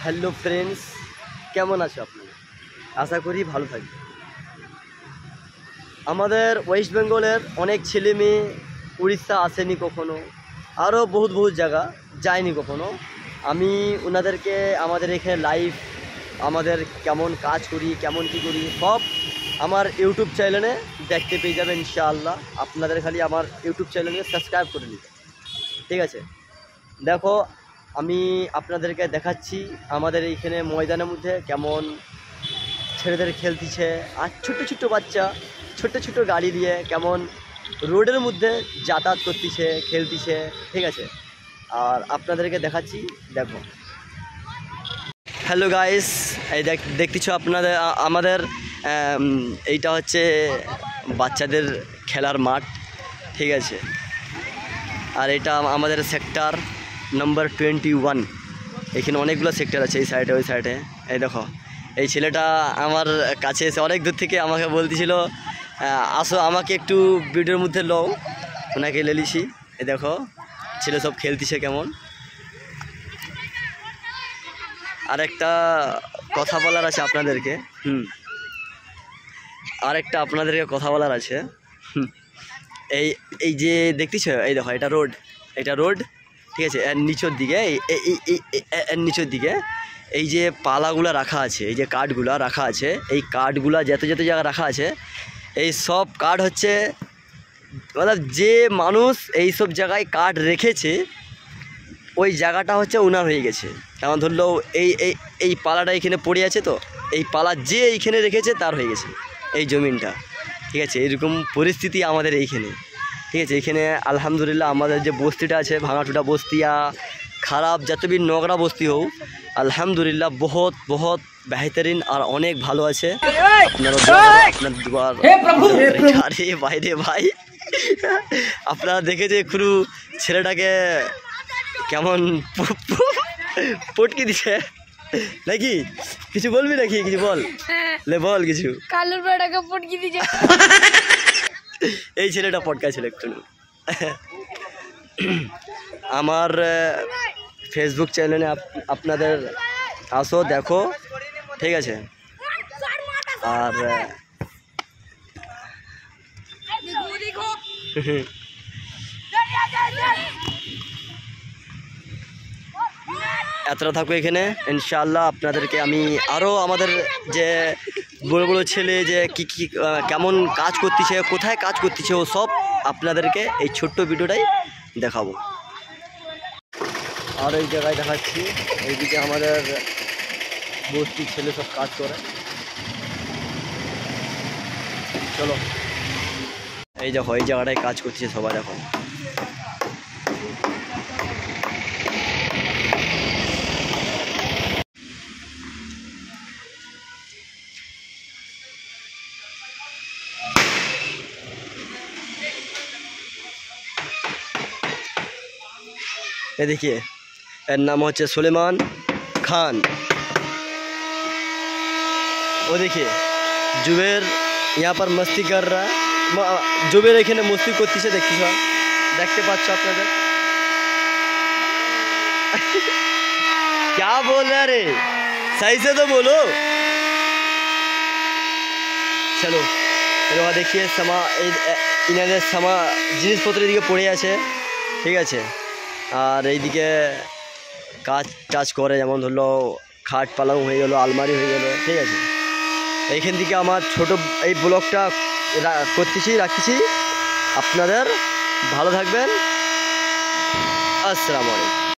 Hello friends, কেমন আছো আপনারা? আশা করি ভালো থাকবে। আমাদের ওয়েস্ট বেঙ্গলের অনেক ছেলে মেয়ে উড়িষ্যা আসেনি কখনো, আরও বহুত জায়গা যায়নি কখনো। আমি ওনাদেরকে আমাদের এখানে লাইভ, আমাদের কেমন কাজ করি, কেমন কী করি, সব আমার ইউটিউব চ্যানেলে দেখতে পেয়ে যাবেন ইনশাআল্লাহ। আপনাদের খালি আমার ইউটিউব চ্যানেলকে সাবস্ক্রাইব করে নিতে, ঠিক আছে? দেখো, আমি আপনাদেরকে দেখাচ্ছি আমাদের এইখানে ময়দানের মধ্যে কেমন ছেলেদের খেলতেছে, আর ছোট্ট ছোট্ট বাচ্চা ছোট্ট ছোট্ট গাড়ি দিয়ে কেমন রোডের মধ্যে যাতায়াত করতেছে, খেলতেছে, ঠিক আছে? আর আপনাদেরকে দেখাচ্ছি, দেখো। হ্যালো গাইস, এই দেখতেছো আপনাদের আমাদের এইটা হচ্ছে বাচ্চাদের খেলার মাঠ, ঠিক আছে? আর এটা আমাদের সেক্টর নাম্বার 21। এখানে অনেকগুলো সেক্টর আছে, এই সাইডে ওই সাইডে। এই দেখো, এই ছেলেটা আমার কাছে এসে অনেক দূর থেকে আমাকে বলতেছিল আসো আমাকে একটু ভিডিওর মধ্যে লও, ওনাকে লেলিছি। এই দেখো ছেলে সব খেলতেছে কেমন। আর একটা কথা বলার আছে আপনাদেরকে, আরেকটা আপনাদেরকে কথা বলার আছে। এই এই যে দেখতেছো, এই দেখো এটা রোড, এটা রোড, ঠিক আছে? এর নিচের দিকে এর নিচের দিকে এই যে পালাগুলা রাখা আছে, এই যে কাঠগুলা রাখা আছে, এই কাঠগুলা যত জায়গা রাখা আছে, এই সব কাঠ হচ্ছে মানে যে মানুষ এই সব জায়গায় কাঠ রেখেছে ওই জায়গাটা হচ্ছে ওনার হয়ে গেছে। যেমন ধরলো এই এই এই পালাটা এখানে পড়ে আছে, তো এই পালা যে এইখানে রেখেছে তার হয়ে গেছে এই জমিনটা, ঠিক আছে? এরকম পরিস্থিতি আমাদের এইখানে, ঠিক আছে? এখানে আলহামদুলিল্লাহ আমাদের যে বস্তিটা আছে, ভাঙাটুটা বস্তিয়া, খারাপ যত भी নোংরা বস্তি হোক, আলহামদুলিল্লাহ বহুত বেহতরিন আর অনেক ভালো আছে। আরে বাইরে ভাই, আপনারা দেখেছে খুরু ছেলেটাকে কেমন পটকে দিছে নাকি? কিছু বলবি নাকি? কিছু বল, লে বল কিছু। কালুর বেটাকে পটকে দিছে। এই ছেলেটা পটকা ছিল একটু। আমার ফেসবুক চ্যানেলে আপনাদের আসো, দেখো, ঠিক আছে? আর এতটা থাকো এখানে ইনশাআল্লাহ। আপনাদেরকে আমি আরও আমাদের যে বড় ছেলে যে কি কেমন কাজ করতেছে, কোথায় কাজ করতেছে, ও সব আপনাদেরকে এই ছোট্ট ভিডিওটাই দেখাবো। আর এই জায়গায় দেখাচ্ছি, এইদিকে আমাদের বস্তির ছেলে সব কাজ করে। চলো, এই দেখো এই জায়গাটায় কাজ করতেছে সবাই, দেখো। ये देखिए, एर नाम होचे सुलेमान खान। वो देखिए जुबेर यहाँ पर मस्ती कर रहा है। जुबेर एखाने मस्ती करतेছে, देखते पाচ্ছ আপনারা। क्या बोल रहा रे? सही से तो बोलो। चलो এবার देखिए सामा इनाদের सामा জিনিসপত্র এদিকে পড়ে আছে, ঠিক আছে? আর এইদিকে কাজ করে, যেমন ধরলো খাট পালং হয়ে গেল, আলমারি হয়ে গেল, ঠিক আছে? এইখান থেকে আমার ছোট এই ব্লগটা রাখছি। আপনাদের ভালো থাকবেন। আসসালামু আলাইকুম।